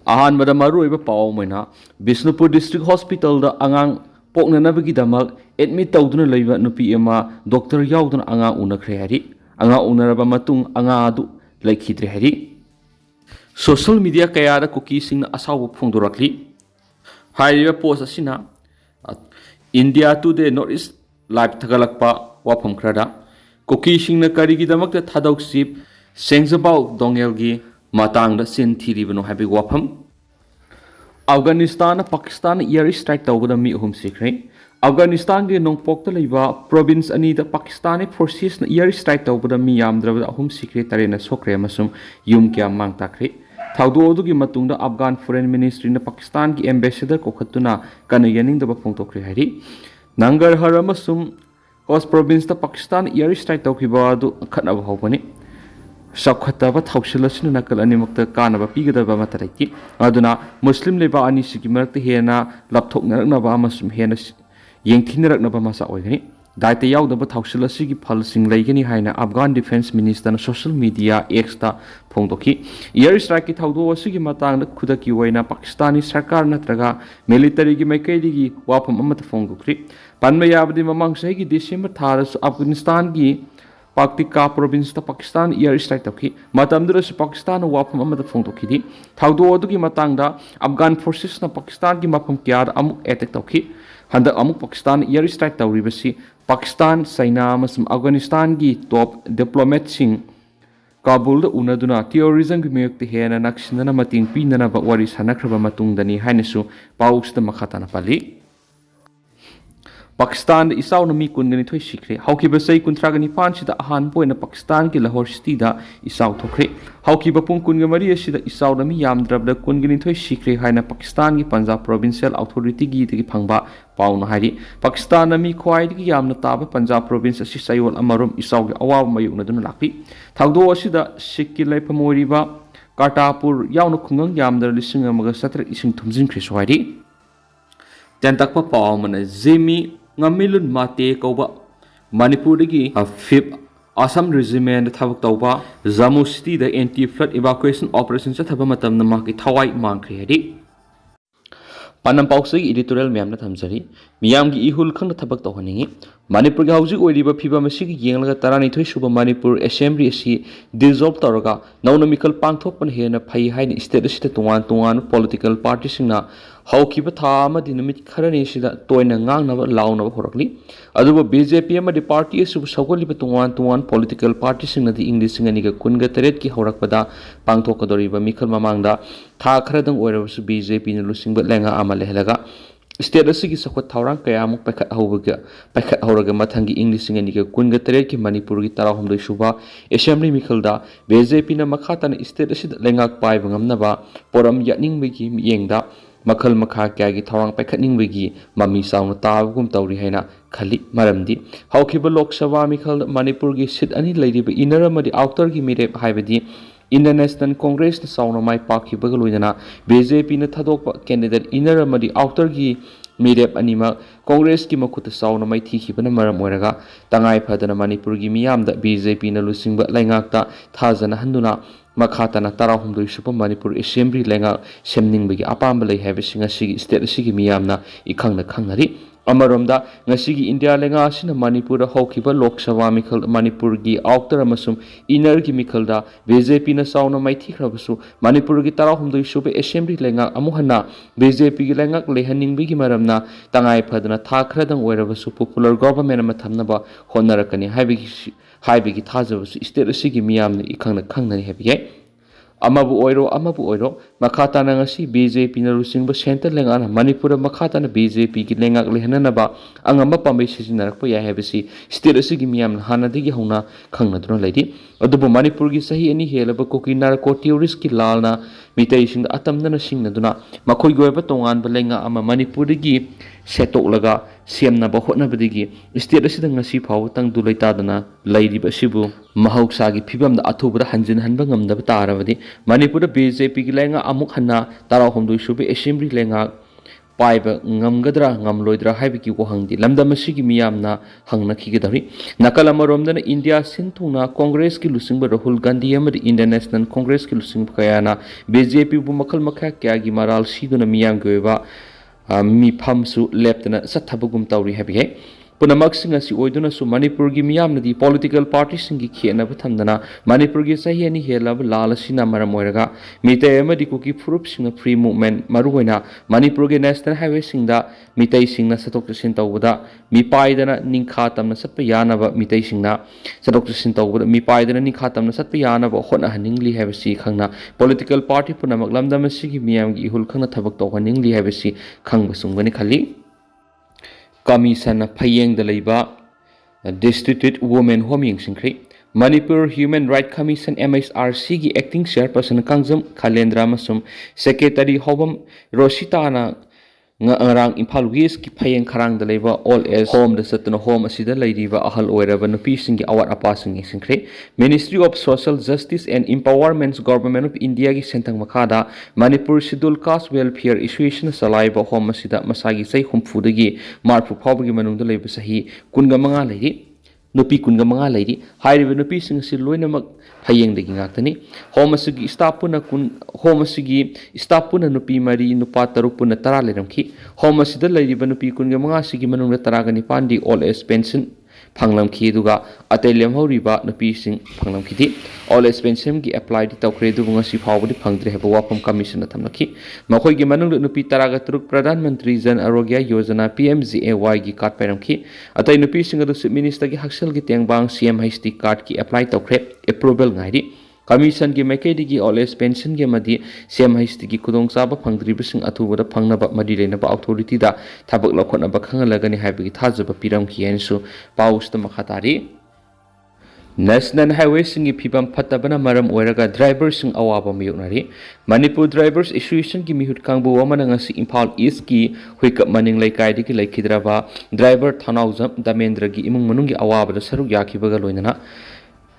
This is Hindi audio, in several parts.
अहानबदा मरुइबा पाव मैना बिष्णुपुर डिस्ट्रिक्ट हॉस्पिटल दा angang पोक्ननबगीदमक एडमिट तौदुना लैबा नुपी एमा डॉक्टर याउदुना angang उनखरे हरि angang उनरबा मतुंग angang अदु लैखिद्रे हरि सोशल मीडिया कयादा कुकी सिंगना असाव फोंदोरखली हाइरिबा पोस्ट असिना India Today North East Live थगलकपा वाफम खरदा कुकी सिंगना करिगिदमक थादौसिप सेंगजबाव दोंगेलगी मातांग सिन थीरीबनो हाबी वाफम अफगानिस्तान पाकिस्तान एयर स्ट्राइक तौबदा मी अहुम सिखरे अफगानिस्तान के नोंगपोक लेबा प्रोविंस अनी पाकिस्तानी फोर्सेस एयर स्ट्राइक तौबदा मी यामद्रब अहुम सिखरे तरेना सोखरे अमसुम युम क्या मांग ताखरे थाउदोदुगी मतुंगदा अफगान फॉरेन मिनिस्ट्री ने पाकिस्तान की एम्बेसडर कोखतुना कन यनिंगदबा फोंगतोखरे हरि नंगरहर अमसुम कोस प्रोविंस पाकिस्तान एयर स्ट्राइक तौखिबा अदु खतनब हौबनी सौखतब थौसिलसिन नकल अनिमुक्त कानब पीगदबा मतरैति अदुना मुस्लिम लेबा अनिसिगी मरक्ति हेना लपथोकनरकनबा अमसुम हेना येंथिनरकनबा मसा ओइगनि दाइते याउदबा थौसिलसिगी फलसिंग लैगनि हाइना Afghan defence minister social media X ता फोंदोखि एयर स्ट्राइक की थौदो असिगी मतंग खुदकी ओइना पाकिस्तानी सरकार नत्रगा मिलिटरी की मैकैदिगी वाफम अमत फोंदोखि पनमे याबदि ममंग सहिगी डिसेंबर थारस अफगानिस्तान की Paktika province Pakistan air strike तौखी पाकिस्तान वाफम फोंदोखी थौदोदुगी मतंगदा अफगान फोर्सेस पाकिस्तान की मफम क्या अमुक एटेक तौखी हंद अमुक पाकिस्तान एयर स्ट्राइक तौरीबसी पाकिस्तान चाइना अफगानिस्तान की टॉप डिप्लोमेट सिंह काबुल उनदुना टेरोरिज्म की मयक्ति हेना नक्सिनना मतिंग पीननबा वारी सानख्रबा मतुंगदनी हाइनसु पाउक्सदा मखाताना पाली पाकिस्तान इसाउन मी कुनगनी थोई सिखरे हौकिबा सई कुंथ्रागनी पांसिदा अहान पोइना पाकिस्तान की लाहौर सिटी दा इसाउ थोखरे हौकिबा पुंग कुनगा मरी असिदा इसाउन मी यामद्रबदा कुनगनी थोई सिखरे हाइना पाकिस्तान की पंजाब प्रोविंशियल अथॉरिटी की तगी फंगबा पाउना हाइरी पाकिस्तान मी ख्वाइदगी यामना ताबा पंजाब प्रोविंस असि सयोल अमरुम इसाउ की अवाब मयुनदुना लाखी थौदो असिदा सिक्की लैफम ओरिबा कार्टापुर याउन खुंगंग यामदर लिसिंग अमगा सत्र इसिंग थुमजिनख्रे सोहाइरी तेंतकपा पाउ मन Jamie ngamilut mate kauba manipur dagi fifth assam regiment thabak tauba jammu city da anti flood evacuation operation cha thaba matam na ma ki thawai mangkhre hadi panam pausai editorial myam na thamjari miyam gi ihul khang thabak tawhaningi manipur ga hauji oiriba phiba masi gi yenglaga tarani thoi suba manipur assembly asi dissolve taraga nauna mikal pangthokpan hena phai haini state asita tuan political party singna हौकिब था अमदि निमित खरनी सिदा तोयना ngangnaba launaba horokli aduba BJP amadi party asu सौगलिब तुवान political party सिंगनदि इंग्लिश सिंगनिगा कुनगा तरेत की हौरकपदा पांगथोकदोरिबा मिखल ममांगदा था खरदंग ओइरबसु BJP न लुसिंगबा लेंगा अमा लेहलगा स्टेट असigi सखत थौरांग कयामुक पैखत हौरगा मथंगी इंग्लिश सिंगनिगा कुनगा तरेत की मणिपुर की 13 सुबा assembly मिखलदा BJP न मखातन स्टेट असिदा लेंगाक पाइबा ngamnaba poram यानिंगबगी येंगदा मखल मखा क्या की थौरांग पैखनिंगबगी ममी साउन ताबगुम तौरी हैना खली मरमदी हौखिब लोकसभा मिखल मणिपुर की सीट अनि लैरिब इनर अमदि आउटर की मिरेप हाइबदी इंटरनेशनल कांग्रेस न साउन माइ पाखिबग लोइना BJP न थदोक कैंडिडेट इनर अमदि आउटर की मिरेप अनिमा कांग्रेस की मखुत साउन माइ थीखिबन मरम ओरगा तंगाई फदन मणिपुर की मियामदा BJP न लुसिंग लैंगाकता थाजना हंदुना मखातना 13 सुप मणिपुर assembly लेंगा सेमनिंगबगी अपाम लै हैबसिंग असिगी स्टेट असिगी मियामना इखंगना खंगरी अमरोमदा ngasiगी इंडिया लेंगा असिना मणिपुर हौखिबा लोकसभा मिखल मणिपुर की आउटर अमसुम इनर की मिखलदा BJP न साउना माइथिख्रबसु मणिपुर की 13 सुप assembly लेंगा अमुहना BJP की लेंगा लेहनिंगबगी मरमना तंगाई फदना थाखरदंग ओइरबसु पॉपुलर गवर्नमेंट अमा थमनबा होनरकनी हाइबगी थाजबसु स्टेट असिगी मियामना इखंगना खंगनी हैबिये अमबु ओइरो मखाताना ngasi BJP na lusingba center lengana manipur मखाताना BJP की लेंगाक लेहननबा अंगमा पामै सिजिनारकपा या हैबसी स्टेट असिगी मियाम हानादगी हौना खंगनदुना लैदि अदुबु मणिपुर की सही अनि हेलब कोकी नारको टेररिस्ट की लालना मितैसिंग अतमदना सिंगनदुना मखोय गोयबा तोंगान बलेंगा अमा मणिपुर की सेटोलगा सेमनबा होटनबदिगी स्टेट असिदा ngasi फाव तंग दुलैतादना लैरिबा सिबु महौसागी फिबमदा अथुबदा हंजिन हनबा ngamdaba तारबदि मणिपुर BJP की लेंगा अमुक हन्ना 13 सुबे assembly लेंगा पाइब ngamgadra ngamloidra haibiki wahangdi lamdamasi gi miyamna hangna khigedari nakal amaromdana India sinthungna Congress ki lusingba Rahul Gandhi amadi Indian National Congress ki lusing kayana BJP bu makal makha kya gi maral siduna miyam goiba mi phamsu leptana sathabugum tawri habihe पुनमक Manipur की मियामनदी पॉलिटिकल पार्टी की खेनब थमदना मणिपुर की सही अनि हेलब लाल सिना मरम ओइरगा मितै अमदी कुकी फुरुप सिंग फ्री मूवमेंट मरुहोइना मणिपुर के नेशनल हाईवे सिंगदा मितै सिंगना सतोक तसिन तौबदा मिपाइदना निंखा तमना सत्प यानब मितै सिंगना सतोक तसिन तौबदा मिपाइदना निंखा तमना सत्प यानब होना हनिंगली हैबसी खंगना पॉलिटिकल पार्टी पुनमक लमदम सिगी मियाम की इहुल खंगना थबक तौहनिंगली हैबसी खंग सुंगनी खली Commission Payeng the Labor District Women Home Yingsinkri Manipur Human Rights Commission MSRC की acting chairperson Kangjam Khalendra Masum Secretary Hobam Roshitana ngarang Imphal West ki phayeng kharang da leiba all as home da satna home asida leidiba ahal oiraba nupi singi awat apa singi singkre Ministry of Social Justice and Empowerment Government of India ki sentang makada Manipur Scheduled Caste Welfare Association salaiba home asida masagi sai humfudagi marpu phawgi manungda leiba sahi kunga manga leidi nupi kunga manga leidi hairiba nupi sing si loinamak phayeng dagi ngaktani home asigi staff puna kun home asigi staff puna nupi mari nupa taruk puna tara leramki home asida leiriba nupi kunga manga sigi manungda taragani pandi all age pension phanglamki duga atai lemhoriba nupi sing phanglamki di all age pension gi apply di tawkre du bunga si phawbudi phangdre heba wapam commission na thamnaki makhoi gi manungda nupi taraga turuk pradhan mantri jan arogya yojana PMJAY gi card pairamki atai nupi sing adu minister gi haksal gi tengbang CMHT card ki apply tawkre approval ngairi Commission की मैकेडी की ऑल एज पेंशन के मध्य CMHT की खुदों साबा फंगद्री बिसिंग अथुबदा फंगनबा मदी लेनबा अथॉरिटी दा थबक लखोनबा खंगलगनी हाइबगी थाजबा पिरम कियनसु पाउस्ट मखातारी National Highway singi phibam phatabana maram oiraga driver sing awaba miyuknari Manipur Drivers Association ki mihut kangbu wamana ngasi Imphal East ki huikap maning laikai diki laikhidraba driver Thanaujam Damendra gi imung manung gi awaba da saruk yakhibaga loinana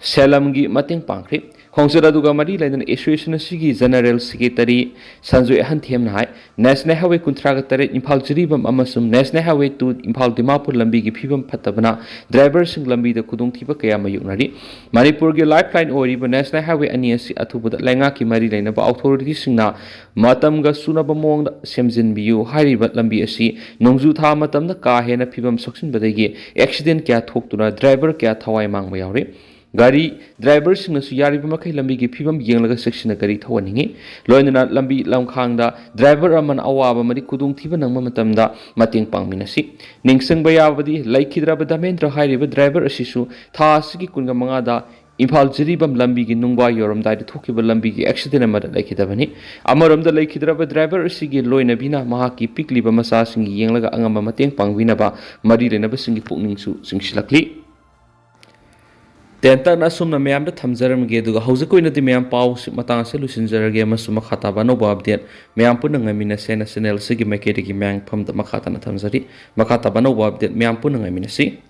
Selam gi mating pangkri Hongsada duga mari lainan association sigi general secretary Sanjoy Hanthem nahai National Highway kuntraga tare Imphal jiribam amasum National Highway to Imphal Dimapur lambi gi phibam phatabana driver sing lambi da khudong thiba kaya mayuknari Manipur gi lifeline oriba National Highway ani asi athubuda lainga ki mari lainaba authority singna matam ga sunaba mong da semjin biu hairiba lambi asi nongju tha matam da ka hena phibam soksin badagi accident kya thoktuna driver kya thawai mangba yaure Gari driver sing su yari bima kai lambi gi phibam yenglaga section gari thawaningi loinana lambi lamkhangda driver aman awaba mari kudung thiba nangma matamda mating pangminasi ningsang bayabadi laikhidra badamendra hairiba driver asisu tha asigi kunga manga da Imphal jiribam lambi gi nungba yoram dai thokiba lambi gi accident amada laikhidabani amaramda laikhidra driver asigi loina bina mahaki pikliba masa singi yenglaga angama mateng pangwinaba mari lenaba singi pukningsu singsilakli Tenta na sum na mayam da thamjaram ge duga haujakoi na di mayam pau matang se lusinjarage masuma khata ba no ba update mayam pun ngamina se national se gi makete gi mang pham da makhata na thamjari makhata ba no ba update mayam pun ngamina si